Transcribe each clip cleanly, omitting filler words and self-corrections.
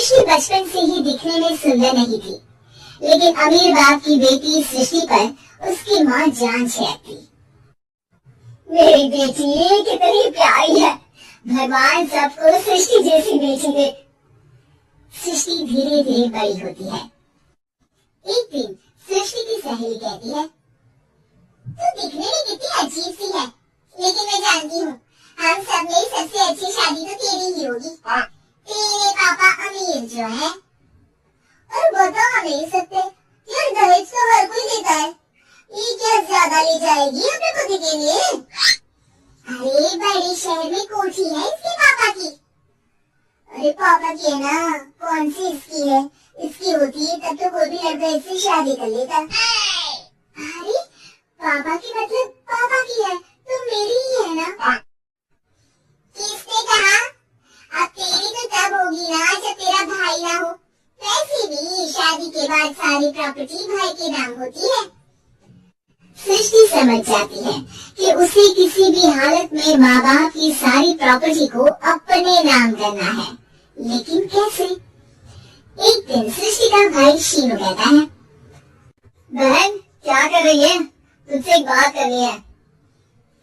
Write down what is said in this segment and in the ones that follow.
सृष्टि बचपन से ही दिखने में सुंदर नहीं थी, लेकिन अमीर बाप की बेटी सृष्टि पर उसकी माँ जान छिड़कती। मेरी बेटी कितनी प्यारी है, भगवान सबको सृष्टि जैसी बेटी दे। सृष्टि धीरे धीरे बड़ी होती है। एक दिन सृष्टि की सहेली कहती है, तू दिखने में कितनी अजीब सी है, लेकिन मैं जानती हूँ हम सब में सबसे अच्छी शादी तो तेरी ही होगी। तेरे पापा अमीर जो है, और वो तो हमें ही सकते यार, दहेज तो हर कोई देता है, ये क्या ज्यादा ले जाएगी अपने पति के लिए? अरे बड़े शहर में कोठी है इसके पापा की। अरे पापा की है ना, कौन सी इसकी है, इसकी होती है तब तो कोई भी लड़का इससे शादी कर लेता। अरे पापा की मतलब पापा की है तो मेरी ही है ना। किसने कहा? अब तेरी तो तब होगी ना जब तेरा भाई ना हो। वैसे भी शादी के बाद सारी प्रॉपर्टी भाई के नाम होती है। सृष्टि समझ जाती है कि उसे किसी भी हालत में माँ बाप की सारी प्रॉपर्टी को अपने नाम करना है, लेकिन कैसे? एक दिन सृष्टि का भाई शीनू कहता है, बहन क्या कर रही है, तुझसे एक बात करनी है।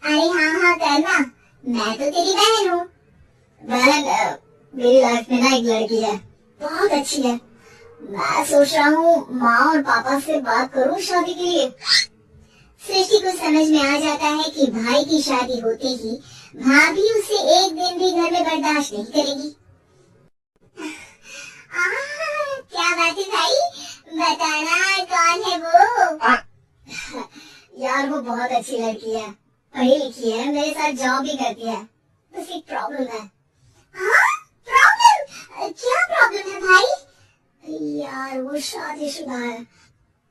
अरे हाँ करना, मैं तो तेरी बहन हूँ। बहन मेरी लाइफ में ना एक लड़की है, बहुत अच्छी है, मैं सोच रहा हूँ माँ और पापा से बात करूँ शादी के लिए। सृष्टि को समझ में आ जाता है कि भाई की शादी होते ही भाभी उसे एक दिन भी घर में बर्दाश्त नहीं करेगी। क्या बात है भाई, बताना कौन है वो? यार वो बहुत अच्छी लड़की है, पढ़ी लिखी है, मेरे साथ जॉब भी करती है, बस एक प्रॉब्लम है। प्रॉब्लम? क्या प्रॉब्लम है भाई? यार वो शादीशुदा है,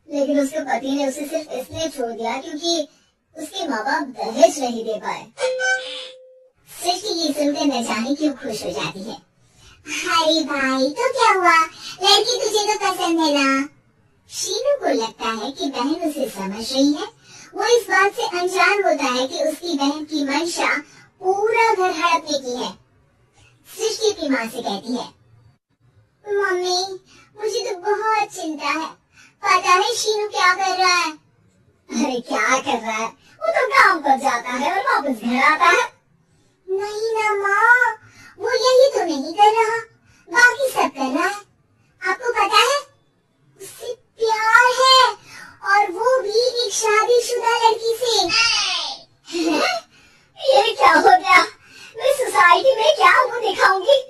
लेकिन उसके पति ने उसे सिर्फ इसलिए छोड़ दिया क्योंकि उसके माँ बाप दहेज नहीं दे पाए। सृष्टि ये सुनकर न जाने क्यों खुश हो जाती है। अरे भाई तो क्या हुआ, लड़की तुझे तो पसंद है ना। शीनू को लगता है कि बहन उसे समझ रही है। वो इस बात से अनजान होता है कि उसकी बहन की मंशा पूरा घर हड़पने की है। सृष्टि की माँ से कहती है, मम्मी मुझे तो बहुत चिंता है, पता है शीनू क्या कर रहा है? अरे क्या कर रहा है, वो तो काम पर जाता है और वापस घर आता है। नहीं ना माँ, वो यही तो नहीं कर रहा, बाकी सब कर रहा है। आपको पता है उससे प्यार है, और वो भी एक शादीशुदा लड़की से। ये क्या हो गया, मैं सोसाइटी में क्या मुंह दिखाऊंगी?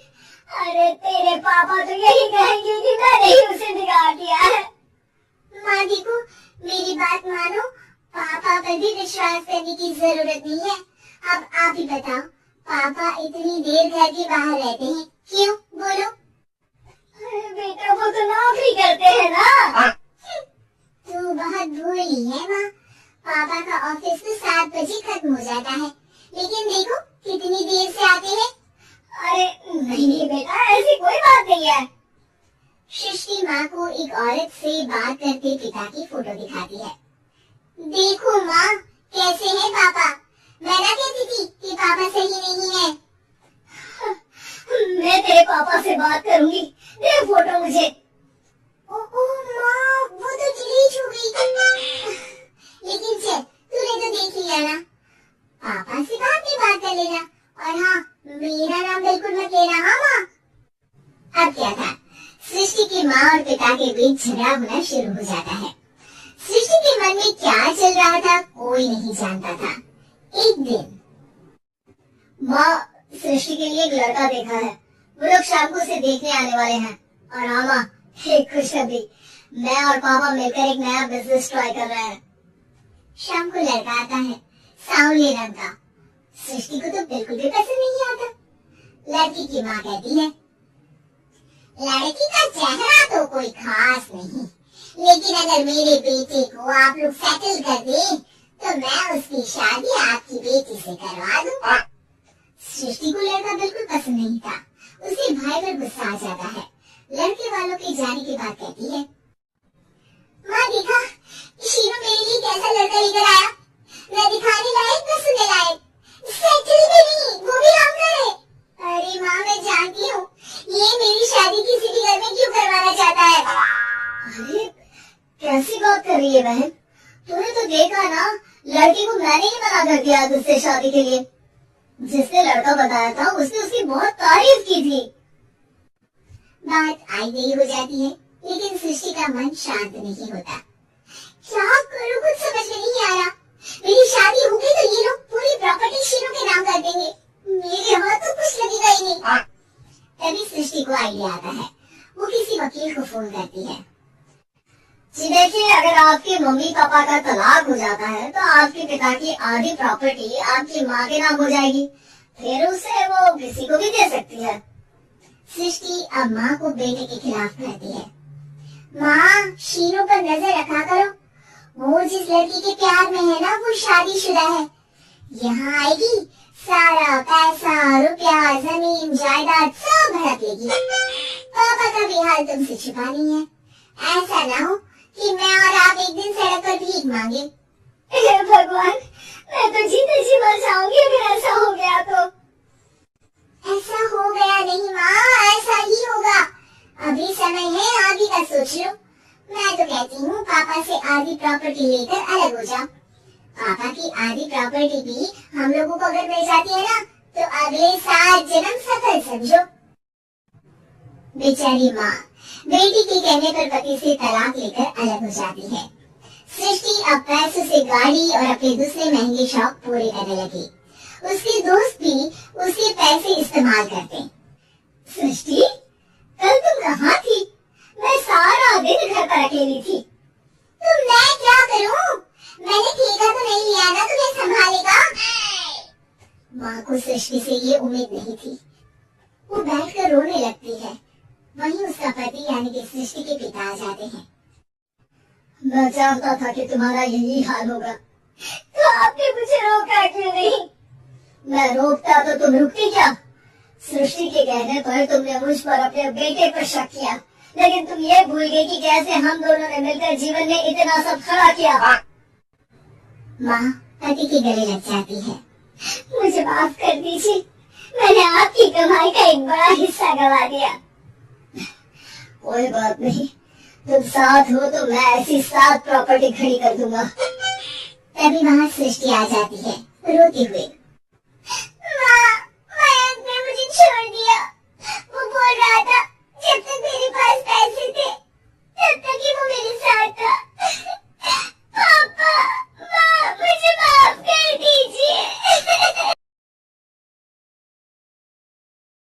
अरे तेरे पापा तो यही कहेंगे कि मैंने ही उसे बिगाड़ दिया है। माँ देखो मेरी बात मानो, पापा पर भी विश्वास करने की जरूरत नहीं है। अब आप ही बताओ, पापा इतनी देर घर के बाहर रहते हैं क्यों, बोलो? बेटा वो तो नौकरी करते हैं ना। तू बहुत भोली है माँ, पापा का ऑफिस तो 7 बजे खत्म हो जाता है, लेकिन देखो कितनी देर से आते हैं। अरे नहीं बेटा, ऐसी कोई बात नहीं है। सृष्टि माँ को एक औरत से बात करते पिता की फोटो दिखाती है। देखो माँ कैसे हैं पापा, मैं ना कहती थी कि पापा सही नहीं है। मैं तेरे पापा से बात करूंगी, दे फोटो मुझे। ओह माँ वो तो डिलीट हो गई। लेकिन चल तूने तो देख लिया ना, पापा से बाद में बात कर लेना, और हाँ मेरा नाम बिल्कुल मत लेना। हाँ माँ। अब क्या था, सृष्टि की माँ और पिता के बीच झगड़ा होना शुरू हो जाता है। सृष्टि के मन में क्या चल रहा था कोई नहीं जानता था। एक दिन माँ सृष्टि के लिए एक लड़का देखा है, वो लोग शाम को उसे देखने आने वाले हैं। और हाँ माँ एक खुशखबरी, मैं और पापा मिलकर एक नया बिजनेस ट्राई कर रहे हैं। शाम को लड़का आता है, सांवले रंग का। सृष्टि को तो बिल्कुल भी पसंद नहीं आता। लड़की की माँ कहती है, लड़की का चेहरा तो कोई खास नहीं, लेकिन अगर मेरे बेटे को आप लोग सेटल कर दें तो मैं उसकी शादी आपकी बेटी से करवा दूं। सृष्टि को लड़का बिल्कुल पसंद नहीं था, उसे भाई पर गुस्सा आ जाता है। लड़के वालों के जाने के बाद कहती है, माँ देखा शीनू मेरे लिए कैसा लड़का लेकर आया, मैं दिखाने लायक न सुनने लायक, सेटल भी नहीं, वो भी हम करे। अरे माँ मैं जानती हूँ ये मेरी शादी किसी भी घर कर रही है बहन? तूने तो देखा ना, लड़की को मैंने ही मना कर दिया तुझसे शादी के लिए। जिसने लड़का बताया था उसने उसकी बहुत तारीफ की थी। बात आई गई हो जाती है, लेकिन सृष्टि का मन शांत नहीं होता। क्या करूं, कुछ समझ में नहीं आ रहा। मेरी शादी होगी तो ये लोग पूरी प्रॉपर्टी शीनू के नाम कर देंगे, मेरे हाथ तो कुछ लगेगा ही नहीं। तभी सृष्टि को आइडिया आता है। वो किसी वकील को फोन करती है। जी देखिए, अगर आपके मम्मी पापा का तलाक हो जाता है तो आपके पिता की आधी प्रॉपर्टी आपकी माँ के नाम हो जाएगी, फिर उसे वो किसी को भी दे सकती है। सृष्टि अब माँ को बेटे के खिलाफ करती है। माँ, शीनू पर नजर रखा करो, वो जिस लड़की के प्यार में है ना, वो शादीशुदा है। यहाँ आएगी, सारा पैसा, रुपया, जमीन, जायदाद सब हड़प लेगी। पापा का भी हाल तुमसे छिपा नहीं है। ऐसा ना हो कि मैं और आप एक दिन सड़क पर भीख मांगे। हे भगवान, मैं तो जीते जी मर जाऊंगी अगर ऐसा हो गया तो। ऐसा हो गया नहीं माँ, ऐसा ही होगा। अभी समय है, आगे का सोच लो। मैं तो कहती हूँ पापा से आधी प्रॉपर्टी लेकर अलग हो जाओ। पापा की आधी प्रॉपर्टी भी हम लोगों को अगर मिल जाती है ना, तो अगले 7 जन्म सफल समझो। बेचारी माँ बेटी के कहने पर पति से तलाक लेकर अलग हो जाती है। सृष्टि अब पैसों से गाड़ी और अपने दूसरे महंगे शौक पूरे करने लगी। उसके दोस्त भी उसके पैसे इस्तेमाल करते। सृष्टि, कल तुम कहाँ थी? मैं सारा दिन घर पर अकेली थी। तो मैं क्या करूं? मैंने ठेका तो नहीं लिया ना तुम्हें संभालेगा। माँ को सृष्टि से ये उम्मीद नहीं थी। वो बैठकर रोने लगती है। वहीं उसका पति यानी कि सृष्टि के पिता आ जाते हैं। मैं जानता था कि तुम्हारा यही हाल होगा, तो आपने मुझे रोका क्यों नहीं? मैं रोकता तो तुम रुकती क्या? सृष्टि के कहने पर तुमने मुझ पर अपने बेटे पर शक किया, लेकिन तुम ये भूल गई कि कैसे हम दोनों ने मिलकर जीवन में इतना सब खड़ा किया। माँ पति के गले लग जाती है। मुझे माफ कर दीजिए, मैंने आपकी कमाई का एक बड़ा हिस्सा गवा दिया। कोई बात नहीं, तुम साथ हो तो मैं ऐसी 7 प्रॉपर्टी खड़ी कर दूंगा। तभी वहाँ सृष्टि आ जाती है रोते हुए। माँ, मयंक ने मुझे छोड़ दिया।